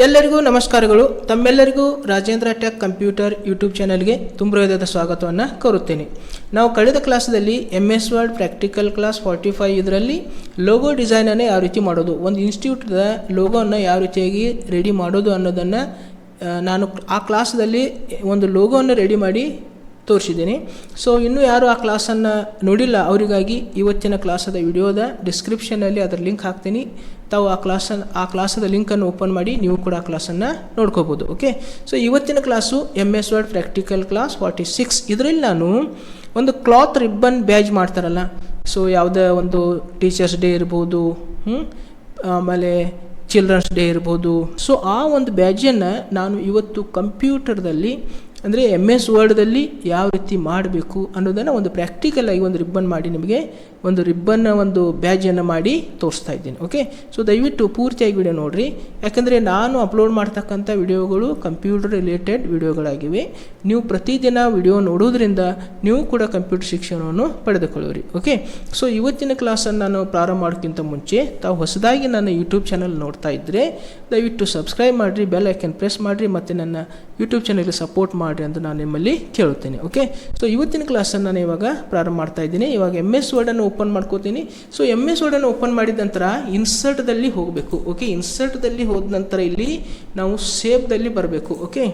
ಎಲ್ಲರಿಗೂ ನಮಸ್ಕಾರಗಳು. ತಮ್ಮೆಲ್ಲರಿಗೂ ರಾಜೇಂದ್ರ ಟೆಕ್ ಕಂಪ್ಯೂಟರ್ ಯೂಟ್ಯೂಬ್ ಚಾನಲ್ಗೆ ತುಂಬ ಹೃದಯದ ಸ್ವಾಗತವನ್ನು ಕೋರುತ್ತೇನೆ. ನಾವು ಕಳೆದ ಕ್ಲಾಸಲ್ಲಿ MS ವರ್ಡ್ ಪ್ರಾಕ್ಟಿಕಲ್ ಕ್ಲಾಸ್ 45 ಇದರಲ್ಲಿ ಲೋಗೋ ಡಿಸೈನನ್ನು ಯಾವ ರೀತಿ ಮಾಡೋದು, ಒಂದು ಇನ್ಸ್ಟಿಟ್ಯೂಟ್ದ ಲೋಗೋವನ್ನು ಯಾವ ರೀತಿಯಾಗಿ ರೆಡಿ ಮಾಡೋದು ಅನ್ನೋದನ್ನು ನಾನು ಆ ಕ್ಲಾಸಲ್ಲಿ ಒಂದು ಲೋಗೋವನ್ನು ರೆಡಿ ಮಾಡಿ ತೋರಿಸಿದ್ದೀನಿ. ಸೊ ಇನ್ನೂ ಯಾರು ಆ ಕ್ಲಾಸನ್ನು ನೋಡಿಲ್ಲ ಅವರಿಗಾಗಿ ಇವತ್ತಿನ ಕ್ಲಾಸದ ವಿಡಿಯೋದ ಡಿಸ್ಕ್ರಿಪ್ಷನಲ್ಲಿ ಅದರ ಲಿಂಕ್ ಹಾಕ್ತೀನಿ. ತಾವು ಆ ಕ್ಲಾಸದ ಲಿಂಕನ್ನು ಓಪನ್ ಮಾಡಿ ನೀವು ಕೂಡ ಆ ಕ್ಲಾಸನ್ನು ನೋಡ್ಕೋಬೋದು. ಓಕೆ, ಸೊ ಇವತ್ತಿನ class MS word practical class 46. ಇದರಲ್ಲಿ ನಾನು ಒಂದು ಕ್ಲಾತ್ ರಿಬ್ಬನ್ ಬ್ಯಾಜ್ ಮಾಡ್ತಾರಲ್ಲ, ಸೊ ಯಾವುದೇ ಒಂದು ಟೀಚರ್ಸ್ ಡೇ ಇರ್ಬೋದು, ಆಮೇಲೆ ಚಿಲ್ಡ್ರನ್ಸ್ ಡೇ ಇರ್ಬೋದು. ಸೊ ಆ ಒಂದು ಬ್ಯಾಜನ್ನು ನಾನು ಇವತ್ತು ಕಂಪ್ಯೂಟರ್ದಲ್ಲಿ ಅಂದರೆ MS ವರ್ಡ್ದಲ್ಲಿ ಯಾವ ರೀತಿ ಮಾಡಬೇಕು ಅನ್ನೋದನ್ನು ಒಂದು ಪ್ರಾಕ್ಟಿಕಲ್ ಆಗಿ ಒಂದು ರಿಬ್ಬನ್ ಮಾಡಿ ನಿಮಗೆ ಒಂದು ರಿಬ್ಬನ್ನ ಒಂದು ಬ್ಯಾಜನ್ನು ಮಾಡಿ ತೋರಿಸ್ತಾ ಇದ್ದೀನಿ. ಓಕೆ, ಸೊ ದಯವಿಟ್ಟು ಪೂರ್ತಿಯಾಗಿ ವಿಡಿಯೋ ನೋಡಿರಿ, ಯಾಕಂದರೆ ನಾನು ಅಪ್ಲೋಡ್ ಮಾಡ್ತಕ್ಕಂಥ ವಿಡಿಯೋಗಳು ಕಂಪ್ಯೂಟರ್ ರಿಲೇಟೆಡ್ ವಿಡಿಯೋಗಳಾಗಿವೆ. ನೀವು ಪ್ರತಿದಿನ ವಿಡಿಯೋ ನೋಡೋದ್ರಿಂದ ನೀವು ಕೂಡ ಕಂಪ್ಯೂಟರ್ ಶಿಕ್ಷಣವನ್ನು ಪಡೆದುಕೊಳ್ಳಿರಿ. ಓಕೆ, ಸೊ ಇವತ್ತಿನ ಕ್ಲಾಸನ್ನು ನಾನು ಪ್ರಾರಂಭ ಮಾಡೋಕ್ಕಿಂತ ಮುಂಚೆ ತಾವು ಹೊಸದಾಗಿ ನನ್ನ ಯೂಟ್ಯೂಬ್ ಚಾನಲ್ ನೋಡ್ತಾ ಇದ್ದರೆ ದಯವಿಟ್ಟು ಸಬ್ಸ್ಕ್ರೈಬ್ ಮಾಡಿರಿ, ಬೆಲ್ ಐಕನ್ ಪ್ರೆಸ್ ಮಾಡಿರಿ ಮತ್ತು ನನ್ನ ಯೂಟ್ಯೂಬ್ ಚಾನಲ್ಗೆ ಸಪೋರ್ಟ್ ಮಾಡಿರಿ ಅಂತ ನಾನು ನಿಮ್ಮಲ್ಲಿ ಕೇಳುತ್ತೇನೆ. ಓಕೆ, ಸೊ ಇವತ್ತಿನ ಕ್ಲಾಸನ್ನು ನಾನು ಇವಾಗ ಪ್ರಾರಂಭ ಮಾಡ್ತಾ ಇದ್ದೀನಿ. ಇವಾಗ MS ವರ್ಡನ್ನು ಓಪನ್ ಮಾಡ್ಕೋತೀನಿ. ಸೊ MS ವರ್ಡನ್ನು ಓಪನ್ ಮಾಡಿದ ನಂತರ ಇನ್ಸರ್ಟ್ದಲ್ಲಿ ಹೋಗಬೇಕು. ಓಕೆ, ಇನ್ಸರ್ಟ್ದಲ್ಲಿ ಹೋದ ನಂತರ ಇಲ್ಲಿ ನಾವು ಸೇವ್ದಲ್ಲಿ ಬರಬೇಕು. ಓಕೆ,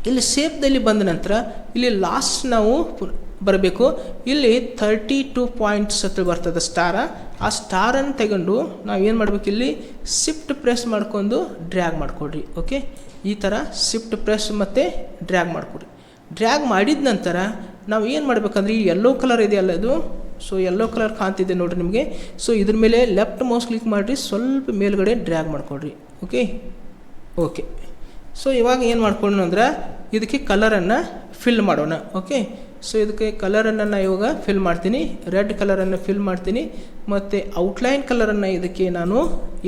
ಇಲ್ಲಿ ಸೇವ್ದಲ್ಲಿ ಬಂದ ನಂತರ ಇಲ್ಲಿ ಲಾಸ್ಟ್ ನಾವು ಬರಬೇಕು. ಇಲ್ಲಿ 32 ಪಾಯಿಂಟ್ಸ್ ಹತ್ರ ಬರ್ತದೆ ಸ್ಟಾರ. ಆ ಸ್ಟಾರನ್ನು ತಗೊಂಡು ನಾವು ಏನು ಮಾಡಬೇಕು, ಇಲ್ಲಿ ಶಿಫ್ಟ್ ಪ್ರೆಸ್ ಮಾಡ್ಕೊಂಡು ಡ್ರ್ಯಾಗ್ ಮಾಡಿಕೊಡ್ರಿ. ಓಕೆ, ಈ ಥರ ಶಿಫ್ಟ್ ಪ್ರೆಸ್ ಮತ್ತು ಡ್ರ್ಯಾಗ್ ಮಾಡಿಕೊಡ್ರಿ. ಡ್ರ್ಯಾಗ್ ಮಾಡಿದ ನಂತರ ನಾವು ಏನು ಮಾಡಬೇಕಂದ್ರೆ ಈ ಯೆಲ್ಲೋ ಕಲರ್ ಇದೆಯಲ್ಲ ಇದು, ಸೊ ಯೆಲ್ಲೋ ಕಲರ್ ಕಾಣ್ತಿದೆ ನೋಡಿರಿ ನಿಮಗೆ. ಸೊ ಇದ್ರ ಮೇಲೆ ಲೆಫ್ಟ್ ಮೌಸ್ ಕ್ಲಿಕ್ ಮಾಡಿರಿ, ಸ್ವಲ್ಪ ಮೇಲ್ಗಡೆ ಡ್ರ್ಯಾಗ್ ಮಾಡಿಕೊಡ್ರಿ. ಓಕೆ ಓಕೆ ಸೊ ಇವಾಗ ಏನು ಮಾಡ್ಕೊಳ್ಳೋಣ ಅಂದ್ರೆ ಇದಕ್ಕೆ ಕಲರನ್ನು ಫಿಲ್ ಮಾಡೋಣ. ಓಕೆ, ಸೊ ಇದಕ್ಕೆ ಕಲರನ್ನು ನಾನು ಇವಾಗ ಫಿಲ್ ಮಾಡ್ತೀನಿ, ರೆಡ್ ಕಲರನ್ನು ಫಿಲ್ ಮಾಡ್ತೀನಿ ಮತ್ತು ಔಟ್ಲೈನ್ ಕಲರನ್ನು ಇದಕ್ಕೆ ನಾನು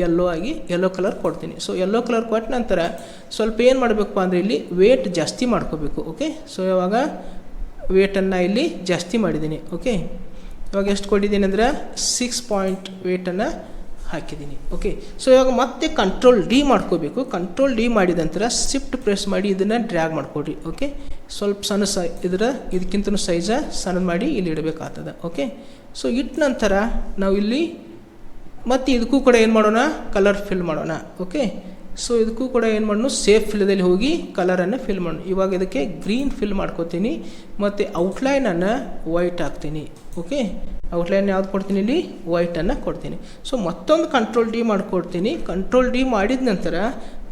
ಯೆಲ್ಲೋ ಕಲರ್ ಕೊಡ್ತೀನಿ. ಸೊ ಯೆಲ್ಲೋ ಕಲರ್ ಕೊಟ್ಟ ನಂತರ ಸ್ವಲ್ಪ ಏನು ಮಾಡಬೇಕಪ್ಪ ಅಂದರೆ ಇಲ್ಲಿ ವೇಟ್ ಜಾಸ್ತಿ ಮಾಡ್ಕೋಬೇಕು. ಓಕೆ, ಸೊ ಇವಾಗ ವೇಟನ್ನು ಇಲ್ಲಿ ಜಾಸ್ತಿ ಮಾಡಿದ್ದೀನಿ. ಓಕೆ, ಇವಾಗ ಎಷ್ಟು ಕೊಟ್ಟಿದ್ದೀನಿ ಅಂದರೆ 6 ಪಾಯಿಂಟ್ ವೇಟನ್ನು ಹಾಕಿದ್ದೀನಿ. ಓಕೆ, ಸೊ ಇವಾಗ ಮತ್ತೆ ಕಂಟ್ರೋಲ್ ಡಿ ಮಾಡ್ಕೋಬೇಕು. ಕಂಟ್ರೋಲ್ ಡಿ ಮಾಡಿದ ನಂತರ ಶಿಫ್ಟ್ ಪ್ರೆಸ್ ಮಾಡಿ ಇದನ್ನು ಡ್ರ್ಯಾಗ್ ಮಾಡಿಕೊಡ್ರಿ. ಓಕೆ, ಸ್ವಲ್ಪ ಸಣ್ಣ ಇದಕ್ಕಿಂತ ಸೈಜ ಸಣ್ಣ ಮಾಡಿ ಇಲ್ಲಿ ಇಡಬೇಕಾಗ್ತದೆ. ಓಕೆ, ಸೊ ಇಟ್ಟ ನಂತರ ನಾವು ಇಲ್ಲಿ ಮತ್ತೆ ಇದಕ್ಕೂ ಕೂಡ ಏನು ಮಾಡೋಣ, ಕಲರ್ ಫಿಲ್ ಮಾಡೋಣ. ಓಕೆ, ಸೊ ಇದಕ್ಕೂ ಕೂಡ ಏನು ಮಾಡೋಣ, ಸೇಫ್ ಫಿಲ್ದಲ್ಲಿ ಹೋಗಿ ಕಲರನ್ನು ಫಿಲ್ ಮಾಡೋಣ. ಇವಾಗ ಇದಕ್ಕೆ ಗ್ರೀನ್ ಫಿಲ್ ಮಾಡ್ಕೋತೀನಿ ಮತ್ತು ಔಟ್ಲೈನನ್ನು ವೈಟ್ ಹಾಕ್ತೀನಿ. ಓಕೆ, ಔಟ್ಲೈನ್ ಯಾವ್ದು ಕೊಡ್ತೀನಿ, ಇಲ್ಲಿ ವೈಟನ್ನು ಕೊಡ್ತೀನಿ. ಸೊ ಮತ್ತೊಂದು ಕಂಟ್ರೋಲ್ ಡಿ ಮಾಡಿಕೊಡ್ತೀನಿ. ಕಂಟ್ರೋಲ್ ಡಿ ಮಾಡಿದ ನಂತರ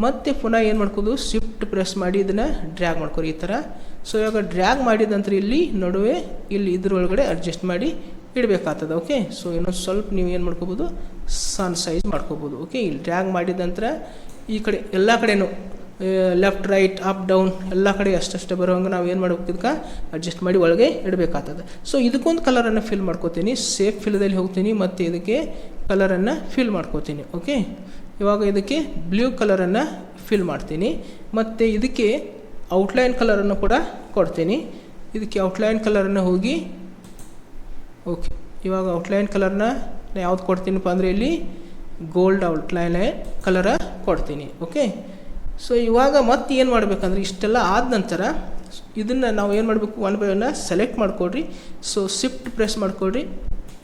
ಮತ್ತೆ ಪುನಃ ಏನು ಮಾಡ್ಕೋದು, ಶಿಫ್ಟ್ ಪ್ರೆಸ್ ಮಾಡಿ ಇದನ್ನು ಡ್ರ್ಯಾಗ್ ಮಾಡ್ಕೊರಿ ಈ ಥರ. ಸೊ ಇವಾಗ ಡ್ರ್ಯಾಗ್ ಮಾಡಿದ ನಂತರ ಇಲ್ಲಿ ನಡುವೆ ಇಲ್ಲಿ ಇದ್ರೊಳಗಡೆ ಅಡ್ಜಸ್ಟ್ ಮಾಡಿ ಇಡಬೇಕಾಗ್ತದೆ. ಓಕೆ, ಸೊ ಇನ್ನೊಂದು ಸ್ವಲ್ಪ ನೀವು ಏನು ಮಾಡ್ಕೋಬೋದು, ಸಣ್ಣ ಸೈಜ್ ಮಾಡ್ಕೋಬೋದು. ಓಕೆ, ಇಲ್ಲಿ ಡ್ರ್ಯಾಗ್ ಮಾಡಿದ ನಂತರ ಈ ಕಡೆ ಎಲ್ಲ ಕಡೆನೂ ಲೆಫ್ಟ್ ರೈಟ್ ಅಪ್ ಡೌನ್ ಎಲ್ಲ ಕಡೆ ಅಷ್ಟೇ ಬರೋಂಗೆ ನಾವು ಏನು ಮಾಡ್ಬೇಕು, ಇದಕ್ಕೆ ಅಡ್ಜಸ್ಟ್ ಮಾಡಿ ಒಳಗೆ ಇಡಬೇಕಾಗ್ತದೆ. ಸೊ ಇದಕ್ಕೊಂದು ಕಲರನ್ನು ಫಿಲ್ ಮಾಡ್ಕೋತೀನಿ, ಸೇಫ್ ಫಿಲ್ದಲ್ಲಿ ಹೋಗ್ತೀನಿ ಮತ್ತು ಇದಕ್ಕೆ ಕಲರನ್ನು ಫಿಲ್ ಮಾಡ್ಕೋತೀನಿ. ಓಕೆ, ಇವಾಗ ಇದಕ್ಕೆ ಬ್ಲೂ ಕಲರನ್ನು ಫಿಲ್ ಮಾಡ್ತೀನಿ ಮತ್ತು ಇದಕ್ಕೆ ಔಟ್ಲೈನ್ ಕಲರನ್ನು ಕೂಡ ಕೊಡ್ತೀನಿ. ಇದಕ್ಕೆ ಔಟ್ಲೈನ್ ಕಲರನ್ನು ಹೋಗಿ ಓಕೆ, ಇವಾಗ ಔಟ್ಲೈನ್ ಕಲರ್ನ ಯಾವ್ದು ಕೊಡ್ತೀನಪ್ಪ ಅಂದರೆ ಇಲ್ಲಿ ಗೋಲ್ಡ್ ಔಟ್ಲೈನ್ ಕಲರ ಕೊಡ್ತೀನಿ. ಓಕೆ, ಸೊ ಇವಾಗ ಮತ್ತೆ ಏನು ಮಾಡಬೇಕಂದ್ರೆ ಇಷ್ಟೆಲ್ಲ ಆದ ನಂತರ ಇದನ್ನು ನಾವು ಏನು ಮಾಡಬೇಕು, ಒನ್ ಬೈ ಒನ್ನ ಸೆಲೆಕ್ಟ್ ಮಾಡಿಕೊಡ್ರಿ. ಸೊ ಶಿಫ್ಟ್ ಪ್ರೆಸ್ ಮಾಡಿಕೊಡ್ರಿ,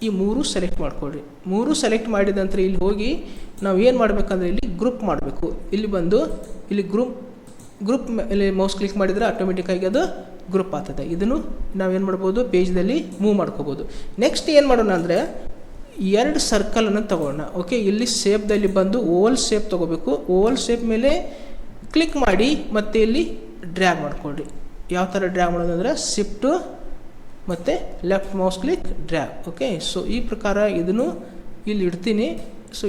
ಈ ಮೂರು ಸೆಲೆಕ್ಟ್ ಮಾಡಿಕೊಡ್ರಿ. ಮೂರು ಸೆಲೆಕ್ಟ್ ಮಾಡಿದ ನಂತರ ಇಲ್ಲಿ ಹೋಗಿ ನಾವು ಏನು ಮಾಡಬೇಕಂದ್ರೆ ಇಲ್ಲಿ ಗ್ರೂಪ್ ಮಾಡಬೇಕು. ಇಲ್ಲಿ ಬಂದು ಇಲ್ಲಿ ಗ್ರೂಪ್ ಇಲ್ಲಿ ಮೌಸ್ ಕ್ಲಿಕ್ ಮಾಡಿದರೆ ಆಟೋಮೆಟಿಕ್ಕಾಗಿ ಅದು ಗ್ರೂಪ್ ಆಗ್ತದೆ. ಇದನ್ನು ನಾವೇನು ಮಾಡ್ಬೋದು, ಪೇಜ್ದಲ್ಲಿ ಮೂವ್ ಮಾಡ್ಕೋಬೋದು. ನೆಕ್ಸ್ಟ್ ಏನು ಮಾಡೋಣ ಅಂದರೆ 2 ಸರ್ಕಲನ್ನು ತಗೊಳ್ಳೋಣ. ಓಕೆ, ಇಲ್ಲಿ ಶೇಪ್ದಲ್ಲಿ ಬಂದು ಓವಲ್ ಶೇಪ್ ತೊಗೋಬೇಕು. ಓವಲ್ ಶೇಪ್ ಮೇಲೆ ಕ್ಲಿಕ್ ಮಾಡಿ ಮತ್ತು ಇಲ್ಲಿ ಡ್ರ್ಯಾಗ್ ಮಾಡಿಕೊಡ್ರಿ. ಯಾವ ಥರ ಡ್ರ್ಯಾಗ್ ಮಾಡೋದಂದ್ರೆ ಶಿಫ್ಟು ಮತ್ತು left mouse click drag. Okay, so ಈ ಪ್ರಕಾರ ಇದನ್ನು ಇಲ್ಲಿ ಇಡ್ತೀನಿ. ಸೊ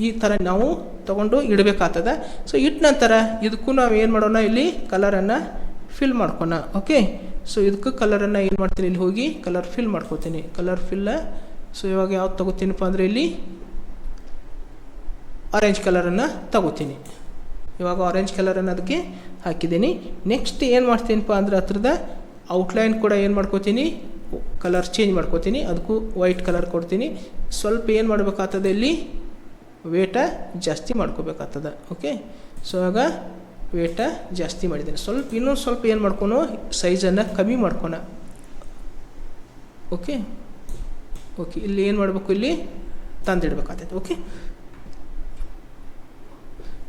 ಈ ಥರ ನಾವು ತೊಗೊಂಡು ಇಡಬೇಕಾಗ್ತದೆ. ಸೊ ಇಟ್ಟ ನಂತರ ಇದಕ್ಕೂ ನಾವು ಏನು ಮಾಡೋಣ, ಇಲ್ಲಿ ಕಲರನ್ನು ಫಿಲ್ ಮಾಡ್ಕೊಣ. ಓಕೆ, ಸೊ ಇದಕ್ಕೂ ಕಲರನ್ನು ಏನು ಮಾಡ್ತೀನಿ, ಇಲ್ಲಿ ಹೋಗಿ ಕಲರ್ ಫಿಲ್ ಮಾಡ್ಕೋತೀನಿ. ಕಲರ್ ಫಿಲ್ಲ ಸೊ ಇವಾಗ ಯಾವ್ದು ತೊಗೋತೀನಪ್ಪ ಅಂದರೆ ಇಲ್ಲಿ ಆರೆಂಜ್ ಕಲರನ್ನು ತಗೋತೀನಿ. ಇವಾಗ ಆರೆಂಜ್ ಕಲರನ್ನು ಅದಕ್ಕೆ ಹಾಕಿದ್ದೀನಿ. ನೆಕ್ಸ್ಟ್ ಏನು ಮಾಡ್ತೀನಪ್ಪ ಅಂದರೆ ಹತ್ರದ ಔಟ್ಲೈನ್ ಕೂಡ ಏನು ಮಾಡ್ಕೋತೀನಿ, ಕಲರ್ ಚೇಂಜ್ ಮಾಡ್ಕೋತೀನಿ. ಅದಕ್ಕೂ ವೈಟ್ ಕಲರ್ ಕೊಡ್ತೀನಿ. ಸ್ವಲ್ಪ ಏನು ಮಾಡಬೇಕಾಗ್ತದೆ, ಇಲ್ಲಿ ವೇಟ ಜಾಸ್ತಿ ಮಾಡ್ಕೋಬೇಕಾಗ್ತದೆ. ಓಕೆ, ಸೊ ಆಗ ವೇಟ ಜಾಸ್ತಿ ಮಾಡಿದ್ದೀನಿ. ಇನ್ನೊಂದು ಸ್ವಲ್ಪ ಏನು ಮಾಡ್ಕೊನು, ಸೈಜನ್ನು ಕಮ್ಮಿ ಮಾಡ್ಕೊಣ. ಓಕೆ ಓಕೆ, ಇಲ್ಲಿ ಏನು ಮಾಡಬೇಕು, ಇಲ್ಲಿ ತಂದಿಡ್ಬೇಕಾಗ್ತೈತೆ. ಓಕೆ,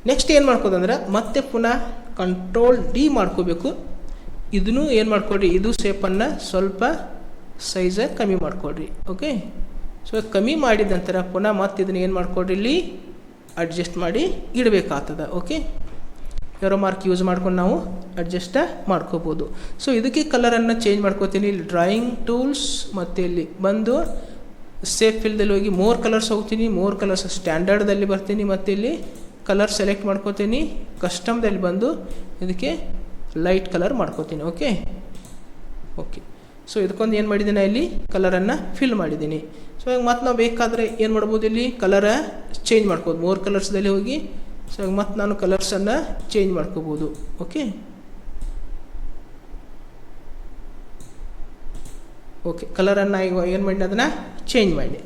ನೆಕ್ಸ್ಟ್ ಏನು ಮಾಡ್ಕೋದಂದ್ರೆ ಮತ್ತೆ ಪುನಃ ಕಂಟ್ರೋಲ್ ಡಿ ಮಾಡ್ಕೋಬೇಕು. ಇದನ್ನು ಏನು ಮಾಡ್ಕೊಡ್ರಿ, ಇದು ಶೇಪನ್ನು ಸ್ವಲ್ಪ ಸೈಜ ಕಮ್ಮಿ ಮಾಡ್ಕೊಡ್ರಿ. ಓಕೆ, ಸೊ ಕಮ್ಮಿ ಮಾಡಿದ ನಂತರ ಪುನಃ ಮತ್ತೆ ಇದನ್ನು ಏನು ಮಾಡ್ಕೊಡ್ರಿ, ಇಲ್ಲಿ ಅಡ್ಜಸ್ಟ್ ಮಾಡಿ ಇಡಬೇಕಾಗ್ತದೆ. ಓಕೆ, ಎರೋ ಮಾರ್ಕ್ ಯೂಸ್ ಮಾಡ್ಕೊಂಡು ನಾವು ಅಡ್ಜಸ್ಟ್ ಮಾಡ್ಕೋಬೋದು. ಸೊ ಇದಕ್ಕೆ ಕಲರನ್ನು ಚೇಂಜ್ ಮಾಡ್ಕೋತೀನಿ. ಇಲ್ಲಿ ಡ್ರಾಯಿಂಗ್ ಟೂಲ್ಸ್ ಮತ್ತು ಇಲ್ಲಿ ಬಂದು ಸೇಫ್ ಫೀಲ್ಡಲ್ಲಿ ಹೋಗಿ ಮೋರ್ ಕಲರ್ಸ್ ಹೋಗ್ತೀನಿ. ಮೋರ್ ಕಲರ್ಸ್ ಸ್ಟ್ಯಾಂಡರ್ಡ್ದಲ್ಲಿ ಬರ್ತೀನಿ. ಮತ್ತು ಇಲ್ಲಿ ಕಲರ್ ಸೆಲೆಕ್ಟ್ ಮಾಡ್ಕೋತೀನಿ. ಕಸ್ಟಮ್ದಲ್ಲಿ ಬಂದು ಇದಕ್ಕೆ ಲೈಟ್ ಕಲರ್ ಮಾಡ್ಕೋತೀನಿ. ಓಕೆ ಓಕೆ, ಸೊ ಇದಕ್ಕೊಂದು ಏನು ಮಾಡಿದ್ದೀನಿ, ಇಲ್ಲಿ ಕಲರನ್ನು ಫಿಲ್ ಮಾಡಿದ್ದೀನಿ. ಸೊ ಈಗ ಮತ್ತೆ ನಾವು ಬೇಕಾದರೆ ಏನು ಮಾಡ್ಬೋದು, ಇಲ್ಲಿ ಕಲರ ಚೇಂಜ್ ಮಾಡ್ಬೋದು. ಮೋರ್ ಕಲರ್ಸ್ದಲ್ಲಿ ಹೋಗಿ ಸೊ ಈಗ ಮತ್ತೆ ನಾನು ಕಲರ್ಸನ್ನು ಚೇಂಜ್ ಮಾಡ್ಕೋಬೋದು. ಓಕೆ ಓಕೆ, ಕಲರನ್ನು ಈಗ ಏನು ಮಾಡಿ ಅದನ್ನು ಚೇಂಜ್ ಮಾಡಿ.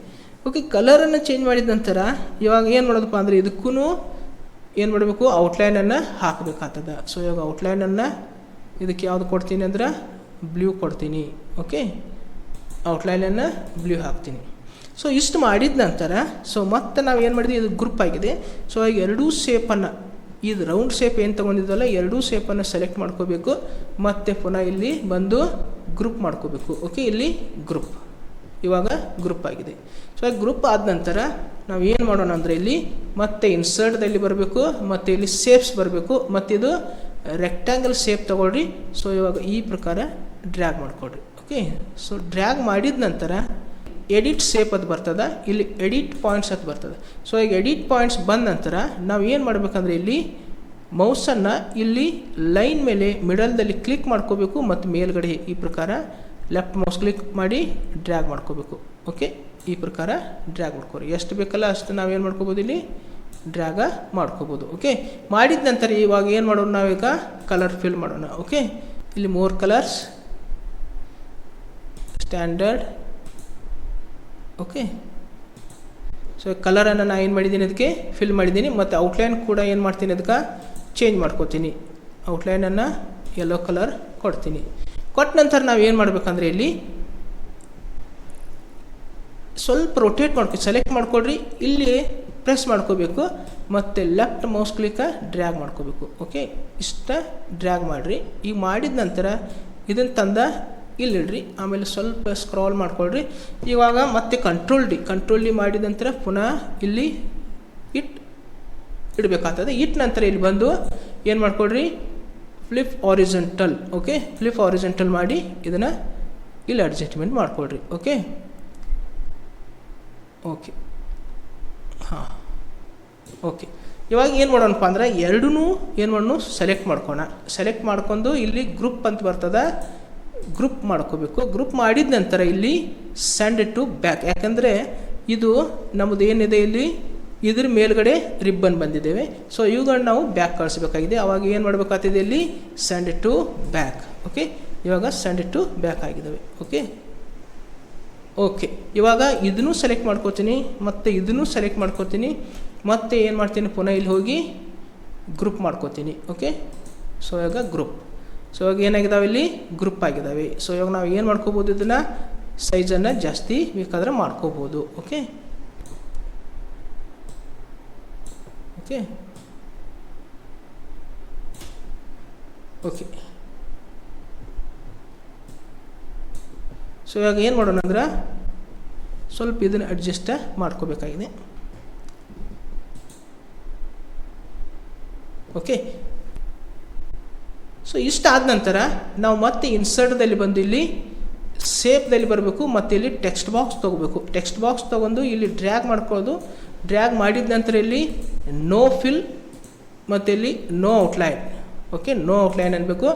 ಓಕೆ, ಕಲರನ್ನು ಚೇಂಜ್ ಮಾಡಿದ ನಂತರ ಇವಾಗ ಏನು ಮಾಡೋದಪ್ಪ ಅಂದರೆ ಇದಕ್ಕೂ ಏನು ಮಾಡಬೇಕು, ಔಟ್ಲೈನನ್ನು ಹಾಕಬೇಕಾಗ್ತದೆ. ಸೊ ಇವಾಗ ಔಟ್ಲೈನನ್ನು ಇದಕ್ಕೆ ಯಾವುದು ಕೊಡ್ತೀನಿ ಅಂದ್ರೆ ಬ್ಲೂ ಕೊಡ್ತೀನಿ. ಓಕೆ, ಔಟ್ಲೈನನ್ನು ಬ್ಲೂ ಹಾಕ್ತೀನಿ. ಸೊ ಇಷ್ಟು ಮಾಡಿದ ನಂತರ ಸೊ ಮತ್ತೆ ನಾವು ಏನು ಮಾಡಿದ್ವಿ, ಇದು ಗ್ರೂಪ್ ಆಗಿದೆ. ಸೊ ಈಗ ಎರಡೂ ಶೇಪನ್ನು, ಇದು ರೌಂಡ್ ಶೇಪ್ ಏನು ತೊಗೊಂಡಿದ್ವಲ್ಲ, ಎರಡೂ ಶೇಪನ್ನು ಸೆಲೆಕ್ಟ್ ಮಾಡ್ಕೋಬೇಕು. ಮತ್ತು ಪುನಃ ಇಲ್ಲಿ ಬಂದು ಗ್ರೂಪ್ ಮಾಡ್ಕೋಬೇಕು. ಓಕೆ, ಇಲ್ಲಿ ಗ್ರೂಪ್, ಇವಾಗ ಗ್ರೂಪ್ ಆಗಿದೆ. ಸೊ ಗ್ರೂಪ್ ಆದ ನಂತರ ನಾವು ಏನು ಮಾಡೋಣ ಅಂದರೆ ಇಲ್ಲಿ ಮತ್ತೆ ಇನ್ಸರ್ಟ್ದಲ್ಲಿ ಬರಬೇಕು. ಮತ್ತು ಇಲ್ಲಿ ಶೇಪ್ಸ್ ಬರಬೇಕು. ಮತ್ತು ಇದು ರೆಕ್ಟ್ಯಾಂಗಲ್ ಶೇಪ್ ತೊಗೊಳ್ರಿ. ಸೊ ಇವಾಗ ಈ ಪ್ರಕಾರ ಡ್ರ್ಯಾಗ್ ಮಾಡಿಕೊಡ್ರಿ. ಓಕೆ, ಸೊ ಡ್ರ್ಯಾಗ್ ಮಾಡಿದ ನಂತರ ಎಡಿಟ್ ಶೇಪ್ ಅದು ಬರ್ತದೆ. ಇಲ್ಲಿ ಎಡಿಟ್ ಪಾಯಿಂಟ್ಸ್ ಅದು ಬರ್ತದೆ. ಸೊ ಈಗ ಎಡಿಟ್ ಪಾಯಿಂಟ್ಸ್ ಬಂದ ನಂತರ ನಾವು ಏನು ಮಾಡಬೇಕಂದ್ರೆ ಇಲ್ಲಿ ಮೌಸನ್ನು ಇಲ್ಲಿ ಲೈನ್ ಮೇಲೆ ಮಿಡಲ್ದಲ್ಲಿ ಕ್ಲಿಕ್ ಮಾಡ್ಕೋಬೇಕು. ಮತ್ತು ಮೇಲ್ಗಡೆ ಈ ಪ್ರಕಾರ ಲೆಫ್ಟ್ ಮೌಸ್ ಕ್ಲಿಕ್ ಮಾಡಿ ಡ್ರ್ಯಾಗ್ ಮಾಡ್ಕೋಬೇಕು. ಓಕೆ, ಈ ಪ್ರಕಾರ ಡ್ರ್ಯಾಗ್ ಮಾಡ್ಕೋರಿ. ಎಷ್ಟು ಬೇಕಲ್ಲ ಅಷ್ಟು ನಾವೇನು ಮಾಡ್ಕೋಬೋದು, ಇಲ್ಲಿ ಡ್ರ್ಯಾಗ ಮಾಡ್ಕೋಬೋದು. ಓಕೆ, ಮಾಡಿದ ನಂತರ ಇವಾಗ ಏನು ಮಾಡೋಣ, ನಾವೀಗ ಕಲರ್ ಫಿಲ್ ಮಾಡೋಣ. ಓಕೆ, ಇಲ್ಲಿ more colours, standard. Okay, so ಕಲರನ್ನು ನಾನು ಏನು ಮಾಡಿದ್ದೀನಿ, ಅದಕ್ಕೆ ಫಿಲ್ ಮಾಡಿದ್ದೀನಿ. ಮತ್ತು ಔಟ್ಲೈನ್ ಕೂಡ ಏನು ಮಾಡ್ತೀನಿ, ಅದಕ್ಕೆ ಚೇಂಜ್ ಮಾಡ್ಕೋತೀನಿ. ಔಟ್ಲೈನನ್ನು ಯೆಲ್ಲೋ ಕಲರ್ ಕೊಡ್ತೀನಿ. ಕೊಟ್ಟ ನಂತರ ನಾವು ಏನು ಮಾಡಬೇಕಂದ್ರೆ ಇಲ್ಲಿ ಸ್ವಲ್ಪ ರೊಟೇಟ್ ಮಾಡ್ಕೊ, ಸೆಲೆಕ್ಟ್ ಮಾಡ್ಕೊಳ್ರಿ. ಇಲ್ಲಿ ಪ್ರೆಸ್ ಮಾಡ್ಕೋಬೇಕು. ಮತ್ತು ಲೆಫ್ಟ್ ಮೌಸ್ ಕ್ಲಿಕ್ಕ ಡ್ರ್ಯಾಗ್ ಮಾಡ್ಕೋಬೇಕು. ಓಕೆ, ಇಷ್ಟ ಡ್ರ್ಯಾಗ್ ಮಾಡಿರಿ. ಈಗ ಮಾಡಿದ ನಂತರ ಇದನ್ನು ತಂದ ಇಲ್ಲಿಡ್ರಿ. ಆಮೇಲೆ ಸ್ವಲ್ಪ ಸ್ಕ್ರಾಲ್ ಮಾಡ್ಕೊಳ್ರಿ. ಇವಾಗ ಮತ್ತೆ ಕಂಟ್ರೋಲ್ ಡಿ ಮಾಡಿದ ನಂತರ ಪುನಃ ಇಲ್ಲಿ ಇಡಬೇಕಾಗ್ತದೆ. ಇಟ್ಟ ನಂತರ ಇಲ್ಲಿ ಬಂದು ಏನು ಮಾಡ್ಕೊಳ್ರಿ, flip horizontal. Okay, flip horizontal ಮಾಡಿ ಇದನ್ನು ಇಲ್ಲಿ ಅಡ್ಜಸ್ಟ್ಮೆಂಟ್ ಮಾಡ್ಕೊಳ್ರಿ. ಓಕೆ ಓಕೆ ಹಾಂ ಓಕೆ, ಇವಾಗ ಏನು ಮಾಡೋಣಪ್ಪ ಅಂದ್ರೆ ಎರಡೂ ಏನು ಮಾಡೋಣ, ಸೆಲೆಕ್ಟ್ ಮಾಡ್ಕೋಣ. ಸೆಲೆಕ್ಟ್ ಮಾಡ್ಕೊಂಡು ಇಲ್ಲಿ ಗ್ರೂಪ್ ಅಂತ ಬರ್ತದೆ, ಗ್ರೂಪ್ ಮಾಡ್ಕೋಬೇಕು. ಗ್ರೂಪ್ ಮಾಡಿದ ನಂತರ ಇಲ್ಲಿ ಸೆಂಡ್ ಟು ಬ್ಯಾಕ್. ಯಾಕಂದರೆ ಇದು ನಮ್ಮದು ಏನಿದೆ, ಇಲ್ಲಿ ಇದ್ರ ಮೇಲ್ಗಡೆ ರಿಬ್ಬನ್ ಬಂದಿದ್ದೇವೆ. ಸೊ ಇವುಗಳನ್ನ ನಾವು ಬ್ಯಾಕ್ ಕಳಿಸ್ಬೇಕಾಗಿದೆ. ಅವಾಗ ಏನು ಮಾಡಬೇಕಾಗ್ತದೆ, ಇಲ್ಲಿ ಸೆಂಡ್ ಟು ಬ್ಯಾಕ್. ಓಕೆ, ಇವಾಗ ಸೆಂಡ್ ಟು ಬ್ಯಾಕ್ ಆಗಿದ್ದಾವೆ. ಓಕೆ ಓಕೆ, ಇವಾಗ ಇದನ್ನು ಸೆಲೆಕ್ಟ್ ಮಾಡ್ಕೋತೀನಿ. ಮತ್ತು ಇದನ್ನು ಸೆಲೆಕ್ಟ್ ಮಾಡ್ಕೋತೀನಿ. ಮತ್ತು ಏನು ಮಾಡ್ತೀನಿ, ಪುನಃ ಇಲ್ಲಿ ಹೋಗಿ ಗ್ರೂಪ್ ಮಾಡ್ಕೋತೀನಿ. ಓಕೆ, ಸೊ ಇವಾಗ ಗ್ರೂಪ್. ಸೊ ಇವಾಗ ಏನಾಗಿದ್ದಾವೆ, ಇಲ್ಲಿ ಗ್ರೂಪ್ ಆಗಿದ್ದಾವೆ. ಸೊ ಇವಾಗ ನಾವು ಏನು ಮಾಡ್ಕೋಬೋದು, ಇದನ್ನು ಸೈಜನ್ನು ಜಾಸ್ತಿ ಬೇಕಾದ್ರೆ ಮಾಡ್ಕೋಬೋದು. ಓಕೆ ಓಕೆ ಓಕೆ, ಸೊ ಇವಾಗ ಏನು ಮಾಡೋಣ ಅಂದ್ರೆ ಸ್ವಲ್ಪ ಇದನ್ನು ಅಡ್ಜಸ್ಟ್ ಮಾಡ್ಕೋಬೇಕಾಗಿದೆ. ಓಕೆ, ಸೊ ಇಷ್ಟಾದ ನಂತರ ನಾವು ಮತ್ತೆ ಇನ್ಸರ್ಟ್ದಲ್ಲಿ ಬಂದು ಇಲ್ಲಿ ಶೇಪ್ದಲ್ಲಿ ಬರಬೇಕು. ಮತ್ತು ಇಲ್ಲಿ ಟೆಕ್ಸ್ಟ್ ಬಾಕ್ಸ್ ತೊಗೋಬೇಕು. ಟೆಕ್ಸ್ಟ್ ಬಾಕ್ಸ್ ತೊಗೊಂಡು ಇಲ್ಲಿ ಡ್ರ್ಯಾಗ್ ಮಾಡ್ಕೊಳ್ಳೋದು. ಡ್ರ್ಯಾಗ್ ಮಾಡಿದ ನಂತರ ಇಲ್ಲಿ ನೋ ಫಿಲ್ ಮತ್ತು ಇಲ್ಲಿ no outline. Okay, no outline ಅನ್ಬೇಕು.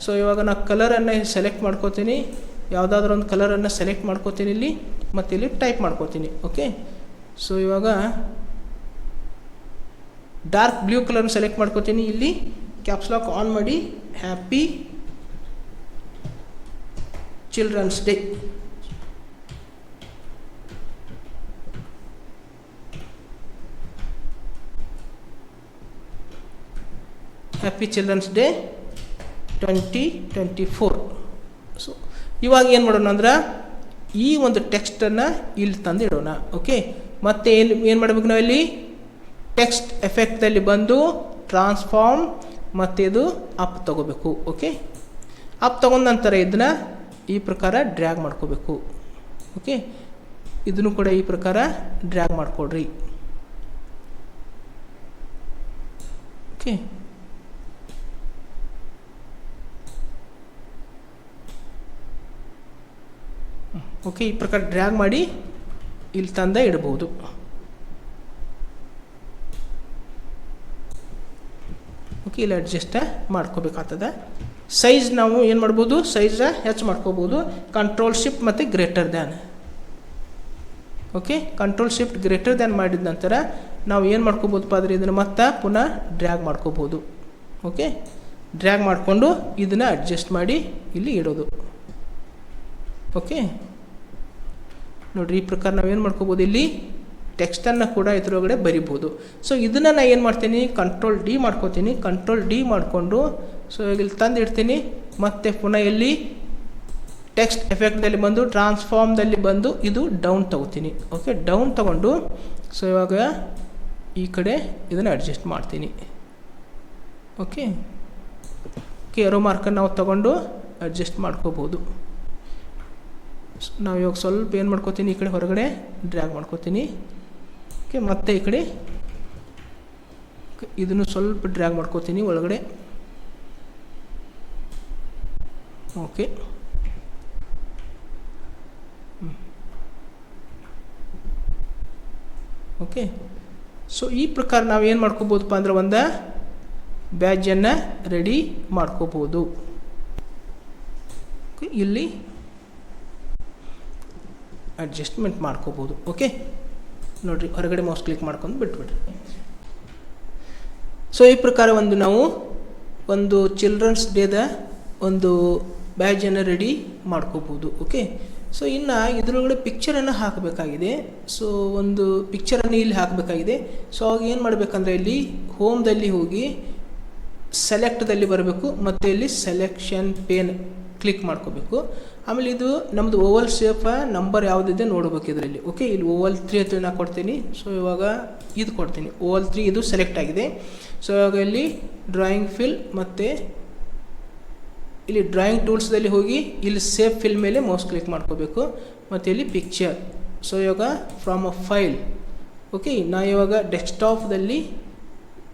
ಸೊ ಇವಾಗ ನಾನು ಕಲರನ್ನು ಸೆಲೆಕ್ಟ್ ಮಾಡ್ಕೋತೀನಿ. ಯಾವುದಾದ್ರೂ ಒಂದು ಕಲರನ್ನು ಸೆಲೆಕ್ಟ್ ಮಾಡ್ಕೋತೀನಿ ಇಲ್ಲಿ. ಮತ್ತು ಇಲ್ಲಿ ಟೈಪ್ ಮಾಡ್ಕೋತೀನಿ. ಓಕೆ, ಸೊ ಇವಾಗ ಡಾರ್ಕ್ ಬ್ಲೂ ಕಲರ್ನ ಸೆಲೆಕ್ಟ್ ಮಾಡ್ಕೋತೀನಿ. ಇಲ್ಲಿ ಕ್ಯಾಪ್ಸ್ ಲಾಕ್ ಆನ್ ಮಾಡಿ happy children's day. Happy children's day 2024. So ಇವಾಗ ಏನು ಮಾಡೋಣ ಅಂದ್ರೆ ಈ ಒಂದು ಟೆಕ್ಸ್ಟನ್ನು ಇಲ್ಲಿ ತಂದು ಇಡೋಣ. ಓಕೆ, ಮತ್ತೆ ಏನು ಮಾಡಬೇಕು ನಾವು ಇಲ್ಲಿ ಟೆಕ್ಸ್ಟ್ ಎಫೆಕ್ಟ್ದಲ್ಲಿ ಬಂದು ಟ್ರಾನ್ಸ್ಫಾರ್ಮ್ ಮತ್ತು ಇದು ಅಪ್ ತಗೋಬೇಕು. ಓಕೆ, ಅಪ್ ತಗೊಂಡ ನಂತರ ಇದನ್ನು ಈ ಪ್ರಕಾರ ಡ್ರ್ಯಾಗ್ ಮಾಡ್ಕೋಬೇಕು. ಓಕೆ, ಇದನ್ನು ಕೂಡ ಈ ಪ್ರಕಾರ ಡ್ರ್ಯಾಗ್ ಮಾಡಿಕೊಡ್ರಿ. ಓಕೆ, ಓಕೆ, ಈ ಪ್ರಕಾರ ಡ್ರ್ಯಾಗ್ ಮಾಡಿ ಇಲ್ಲಿ ತಂದ ಇಡ್ಬೋದು. ಓಕೆ, ಇಲ್ಲಿ ಅಡ್ಜಸ್ಟ್ ಮಾಡ್ಕೋಬೇಕಾಗ್ತದೆ. ಸೈಜ್ ನಾವು ಏನು ಮಾಡ್ಬೋದು, ಸೈಜ್ ಹೆಚ್ಚು ಮಾಡ್ಕೋಬೋದು. ಕಂಟ್ರೋಲ್ ಶಿಫ್ಟ್ ಮತ್ತು greater than. Okay, control shift greater than ಮಾಡಿದ ನಂತರ ನಾವು ಏನು ಮಾಡ್ಕೋಬೋದಪ್ಪ ಅಂದರೆ ಇದನ್ನು ಮತ್ತೆ ಪುನಃ ಡ್ರ್ಯಾಗ್ ಮಾಡ್ಕೋಬೋದು. ಓಕೆ, ಡ್ರ್ಯಾಗ್ ಮಾಡಿಕೊಂಡು ಇದನ್ನು ಅಡ್ಜಸ್ಟ್ ಮಾಡಿ ಇಲ್ಲಿ ಇಡೋದು. ಓಕೆ, ನೋಡಿರಿ, ಈ ಪ್ರಕಾರ ನಾವೇನು ಮಾಡ್ಕೋಬೋದು, ಇಲ್ಲಿ ಟೆಕ್ಸ್ಟನ್ನು ಕೂಡ ಇದರೊಳಗಡೆ ಬರಿಬೋದು. ಸೊ ಇದನ್ನು ನಾನು ಏನು ಮಾಡ್ತೀನಿ, ಕಂಟ್ರೋಲ್ ಡಿ ಮಾಡ್ಕೋತೀನಿ. ಕಂಟ್ರೋಲ್ ಡಿ ಮಾಡಿಕೊಂಡು ಸೊ ಇಲ್ಲಿ ತಂದು ಇಡ್ತೀನಿ. ಮತ್ತು ಪುನಃ ಇಲ್ಲಿ ಟೆಕ್ಸ್ಟ್ ಎಫೆಕ್ಟ್ದಲ್ಲಿ ಬಂದು ಟ್ರಾನ್ಸ್ಫಾರ್ಮ್ದಲ್ಲಿ ಬಂದು ಇದು ಡೌನ್ ತಗೋತೀನಿ. ಓಕೆ, ಡೌನ್ ತಗೊಂಡು ಸೊ ಇವಾಗ ಈ ಕಡೆ ಇದನ್ನು ಅಡ್ಜಸ್ಟ್ ಮಾಡ್ತೀನಿ. ಓಕೆ, ಏರೋ ಮಾರ್ಕನ್ನು ನಾವು ತಗೊಂಡು ಅಡ್ಜಸ್ಟ್ ಮಾಡ್ಕೋಬೋದು. ನಾವು ಇವಾಗ ಸ್ವಲ್ಪ ಏನು ಮಾಡ್ಕೋತೀನಿ, ಈ ಕಡೆ ಹೊರಗಡೆ ಡ್ರ್ಯಾಗ್ ಮಾಡ್ಕೋತೀನಿ. ಓಕೆ, ಮತ್ತೆ ಈ ಕಡೆ ಇದನ್ನು ಸ್ವಲ್ಪ ಡ್ರ್ಯಾಗ್ ಮಾಡ್ಕೋತೀನಿ ಒಳಗಡೆ. ಓಕೆ, ಓಕೆ, ಸೊ ಈ ಪ್ರಕಾರ ನಾವು ಏನು ಮಾಡ್ಕೋಬೋದಪ್ಪ ಅಂದ್ರೆ ಒಂದು ಬ್ಯಾಜನ್ನು ರೆಡಿ ಮಾಡ್ಕೋಬೋದು. ಇಲ್ಲಿ ಅಡ್ಜಸ್ಟ್ಮೆಂಟ್ ಮಾಡ್ಕೋಬೋದು. ಓಕೆ, ನೋಡಿರಿ, ಹೊರಗಡೆ ಮೌಸ್ ಕ್ಲಿಕ್ ಮಾಡ್ಕೊಂಡು ಬಿಟ್ಬಿಡ್ರಿ. ಸೊ ಈ ಪ್ರಕಾರ ನಾವು ಒಂದು ಚಿಲ್ಡ್ರನ್ಸ್ ಡೇದ ಒಂದು ಬ್ಯಾಜನ್ನು ರೆಡಿ ಮಾಡ್ಕೋಬೋದು. ಓಕೆ, ಸೊ ಇನ್ನು ಇದರೊಳಗಡೆ ಪಿಕ್ಚರನ್ನು ಹಾಕಬೇಕಾಗಿದೆ. ಸೊ ಒಂದು ಪಿಕ್ಚರನ್ನು ಇಲ್ಲಿ ಹಾಕಬೇಕಾಗಿದೆ. ಸೊ ಅವಾಗ ಏನು ಮಾಡಬೇಕಂದ್ರೆ ಇಲ್ಲಿ ಹೋಮ್ದಲ್ಲಿ ಹೋಗಿ ಸೆಲೆಕ್ಟ್ದಲ್ಲಿ ಬರಬೇಕು ಮತ್ತು ಇಲ್ಲಿ ಸೆಲೆಕ್ಷನ್ ಪೇನ್ ಕ್ಲಿಕ್ ಮಾಡ್ಕೋಬೇಕು. ಆಮೇಲೆ ಇದು ನಮ್ಮದು ಓವಲ್ ಶೇಪ್ ನಂಬರ್ ಯಾವುದಿದೆ ನೋಡಬೇಕು ಇದರಲ್ಲಿ. ಓಕೆ, ಇಲ್ಲಿ ಓವಲ್ 3 ಅಂತ ನಾನು ಕೊಡ್ತೀನಿ. ಸೊ ಇವಾಗ ಇದು ಕೊಡ್ತೀನಿ, ಓವಲ್ 3 ಇದು ಸೆಲೆಕ್ಟ್ ಆಗಿದೆ. ಸೊ ಇವಾಗ ಇಲ್ಲಿ ಡ್ರಾಯಿಂಗ್ ಫಿಲ್ ಮತ್ತು ಇಲ್ಲಿ ಡ್ರಾಯಿಂಗ್ ಟೂಲ್ಸ್ದಲ್ಲಿ ಹೋಗಿ ಇಲ್ಲಿ ಸೇವ್ ಫಿಲ್ ಮೇಲೆ ಮೌಸ್ ಕ್ಲಿಕ್ ಮಾಡ್ಕೋಬೇಕು ಮತ್ತು ಇಲ್ಲಿ ಪಿಕ್ಚರ್. ಸೊ ಇವಾಗ ಫ್ರಮ್ ಅ ಫೈಲ್. ಓಕೆ, ನಾನು ಇವಾಗ ಡೆಸ್ಕ್ಟಾಪ್ದಲ್ಲಿ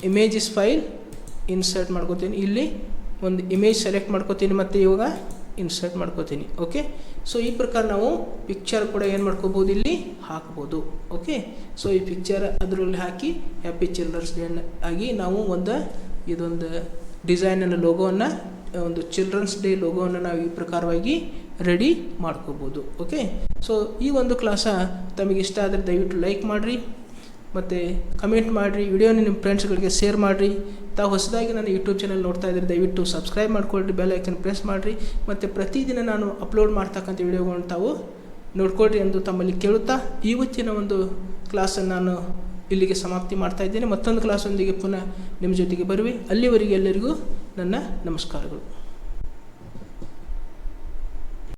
ಇಮೇಜಸ್ ಫೈಲ್ ಇನ್ಸರ್ಟ್ ಮಾಡ್ಕೋತೀನಿ. ಇಲ್ಲಿ ಒಂದು ಇಮೇಜ್ ಸೆಲೆಕ್ಟ್ ಮಾಡ್ಕೋತೀನಿ ಮತ್ತು ಇವಾಗ ಇನ್ಸರ್ಟ್ ಮಾಡ್ಕೋತೀನಿ. ಓಕೆ, ಸೊ ಈ ಪ್ರಕಾರ ನಾವು ಪಿಕ್ಚರ್ ಕೂಡ ಏನು ಮಾಡ್ಕೋಬೋದು, ಇಲ್ಲಿ ಹಾಕ್ಬೋದು. ಓಕೆ, ಸೊ ಈ ಪಿಕ್ಚರ್ ಅದರಲ್ಲಿ ಹಾಕಿ ಹ್ಯಾಪಿ ಚಿಲ್ಡ್ರನ್ಸ್ ಡೇ ಆಗಿ ನಾವು ಇದೊಂದು ಡಿಸೈನನ್ನು ಲೋಗೋವನ್ನು, ಒಂದು ಚಿಲ್ಡ್ರನ್ಸ್ ಡೇ ಲೋಗೋವನ್ನು ನಾವು ಈ ಪ್ರಕಾರವಾಗಿ ರೆಡಿ ಮಾಡ್ಕೋಬೋದು. ಓಕೆ, ಸೊ ಈ ಒಂದು ಕ್ಲಾಸ ತಮಗೆ ಇಷ್ಟ ಆದರೆ ದಯವಿಟ್ಟು ಲೈಕ್ ಮಾಡಿರಿ ಮತ್ತು ಕಮೆಂಟ್ ಮಾಡಿರಿ. ವಿಡಿಯೋನ ನಿಮ್ಮ ಫ್ರೆಂಡ್ಸ್ಗಳಿಗೆ ಶೇರ್ ಮಾಡಿರಿ. ತಾವು ಹೊಸದಾಗಿ ನನ್ನ ಯೂಟ್ಯೂಬ್ ಚಾನಲ್ ನೋಡ್ತಾ ಇದ್ದರೆ ದಯವಿಟ್ಟು ಸಬ್ಸ್ಕ್ರೈಬ್ ಮಾಡ್ಕೊಳ್ರಿ, ಬೆಲ್ ಐಕನ್ ಪ್ರೆಸ್ ಮಾಡಿರಿ ಮತ್ತು ಪ್ರತಿದಿನ ನಾನು ಅಪ್ಲೋಡ್ ಮಾಡ್ತಕ್ಕಂಥ ವಿಡಿಯೋಗಳನ್ನು ತಾವು ನೋಡ್ಕೊಳ್ರಿ ಎಂದು ತಮ್ಮಲ್ಲಿ ಕೇಳುತ್ತಾ ಇವತ್ತಿನ ಒಂದು ಕ್ಲಾಸನ್ನು ನಾನು ಇಲ್ಲಿಗೆ ಸಮಾಪ್ತಿ ಮಾಡ್ತಾ ಇದ್ದೇನೆ. ಮತ್ತೊಂದು ಕ್ಲಾಸೊಂದಿಗೆ ಪುನಃ ನಿಮ್ಮ ಜೊತೆಗೆ ಬರುವೆ. ಅಲ್ಲಿವರೆಗೆ ಎಲ್ಲರಿಗೂ ನನ್ನ ನಮಸ್ಕಾರಗಳು.